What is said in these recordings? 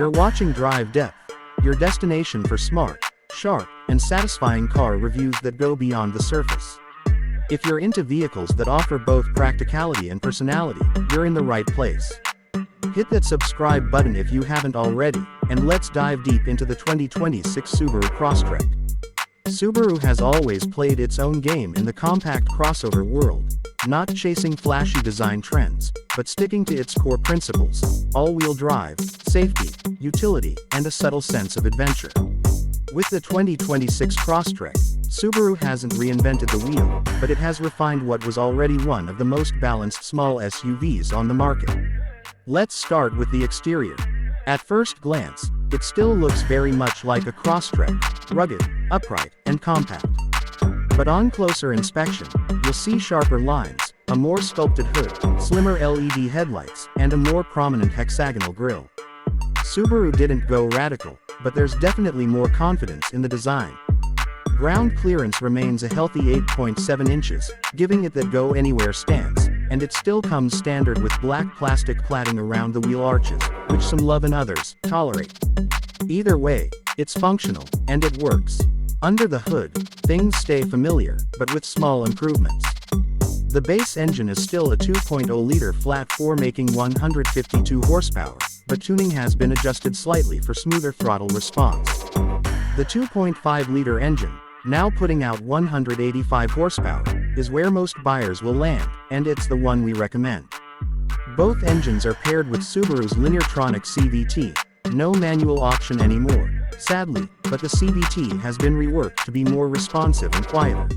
You're watching Drive Depth, your destination for smart, sharp, and satisfying car reviews that go beyond the surface. If you're into vehicles that offer both practicality and personality, you're in the right place. Hit that subscribe button if you haven't already, and let's dive deep into the 2026 Subaru Crosstrek. Subaru has always played its own game in the compact crossover world, not chasing flashy design trends, but sticking to its core principles: all-wheel drive, safety, utility, and a subtle sense of adventure. With the 2026 Crosstrek, Subaru hasn't reinvented the wheel, but it has refined what was already one of the most balanced small SUVs on the market. Let's start with the exterior. At first glance, it still looks very much like a Crosstrek, rugged, upright, and compact. But on closer inspection, you'll see sharper lines, a more sculpted hood, slimmer LED headlights, and a more prominent hexagonal grille. Subaru didn't go radical, but there's definitely more confidence in the design. Ground clearance remains a healthy 8.7 inches, giving it that go-anywhere stance, and it still comes standard with black plastic cladding around the wheel arches, which some love and others tolerate. Either way, it's functional, and it works. Under the hood, things stay familiar, but with small improvements. The base engine is still a 2.0-liter flat-4 making 152 horsepower, but tuning has been adjusted slightly for smoother throttle response. The 2.5-liter engine, now putting out 185 horsepower, is where most buyers will land, and it's the one we recommend. Both engines are paired with Subaru's Lineartronic CVT, no manual option anymore, sadly, but the CVT has been reworked to be more responsive and quieter.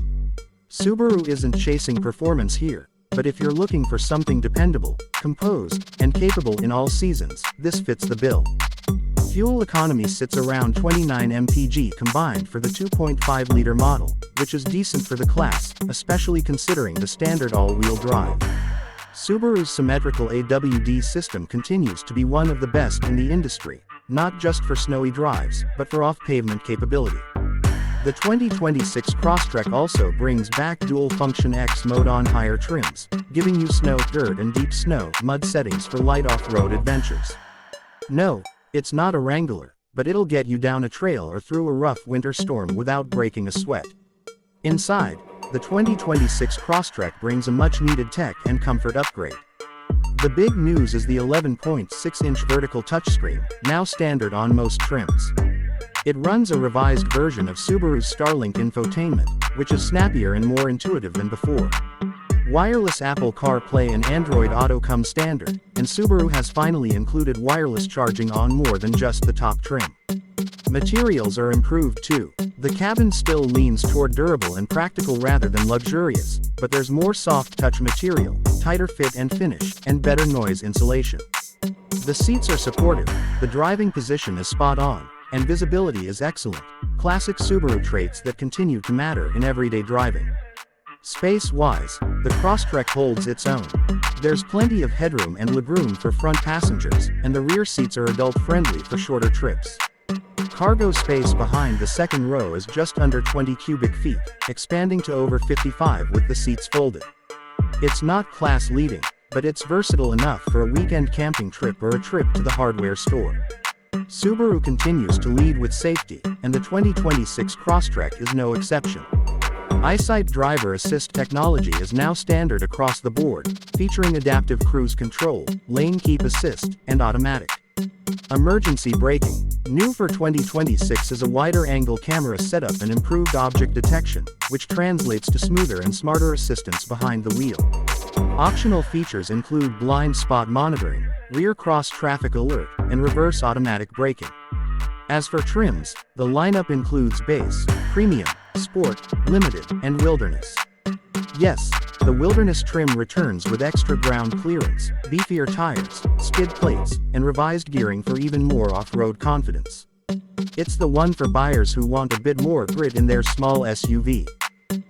Subaru isn't chasing performance here, but if you're looking for something dependable, composed, and capable in all seasons, this fits the bill. Fuel economy sits around 29 mpg combined for the 2.5-liter model, which is decent for the class, especially considering the standard all-wheel drive. Subaru's symmetrical AWD system continues to be one of the best in the industry, not just for snowy drives, but for off-pavement capability. The 2026 Crosstrek also brings back dual-function X mode on higher trims, giving you snow, dirt and deep snow, mud settings for light off-road adventures. No, it's not a Wrangler, but it'll get you down a trail or through a rough winter storm without breaking a sweat. Inside, the 2026 Crosstrek brings a much-needed tech and comfort upgrade. The big news is the 11.6-inch vertical touchscreen, now standard on most trims. It runs a revised version of Subaru's Starlink infotainment, which is snappier and more intuitive than before. Wireless Apple CarPlay and Android Auto come standard, and Subaru has finally included wireless charging on more than just the top trim. Materials are improved too. The cabin still leans toward durable and practical rather than luxurious, but there's more soft touch material, tighter fit and finish, and better noise insulation. The seats are supportive, the driving position is spot on, and visibility is excellent, classic Subaru traits that continue to matter in everyday driving. Space-wise, the Crosstrek holds its own. There's plenty of headroom and legroom for front passengers, and the rear seats are adult-friendly for shorter trips. Cargo space behind the second row is just under 20 cubic feet, expanding to over 55 with the seats folded. It's not class-leading, but it's versatile enough for a weekend camping trip or a trip to the hardware store. Subaru continues to lead with safety, and the 2026 Crosstrek is no exception. EyeSight driver assist technology is now standard across the board, featuring adaptive cruise control, lane keep assist, and automatic emergency braking. New for 2026 is a wider angle camera setup and improved object detection, which translates to smoother and smarter assistance behind the wheel. Optional features include blind spot monitoring, rear cross traffic alert, and reverse automatic braking. As for trims, the lineup includes base, premium, sport, limited, and wilderness. Yes, the wilderness trim returns with extra ground clearance, beefier tires, skid plates, and revised gearing for even more off-road confidence. It's the one for buyers who want a bit more grit in their small SUV.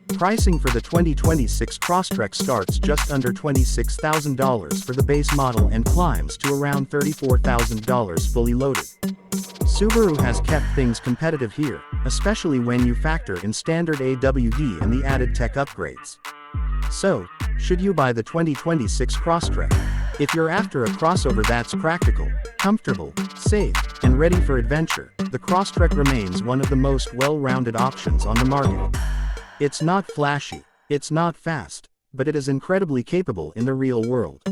Pricing for the 2026 Crosstrek starts just under $26,000 for the base model and climbs to around $34,000 fully loaded. Subaru has kept things competitive here, especially when you factor in standard AWD and the added tech upgrades. So, should you buy the 2026 Crosstrek? If you're after a crossover that's practical, comfortable, safe, and ready for adventure, the Crosstrek remains one of the most well-rounded options on the market. It's not flashy, it's not fast, but it is incredibly capable in the real world.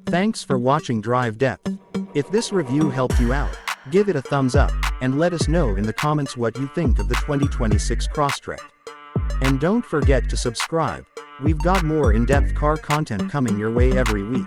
Thanks for watching Drive Depth. If this review helped you out, give it a thumbs up, and let us know in the comments what you think of the 2026 Crosstrek. And don't forget to subscribe. We've got more in-depth car content coming your way every week.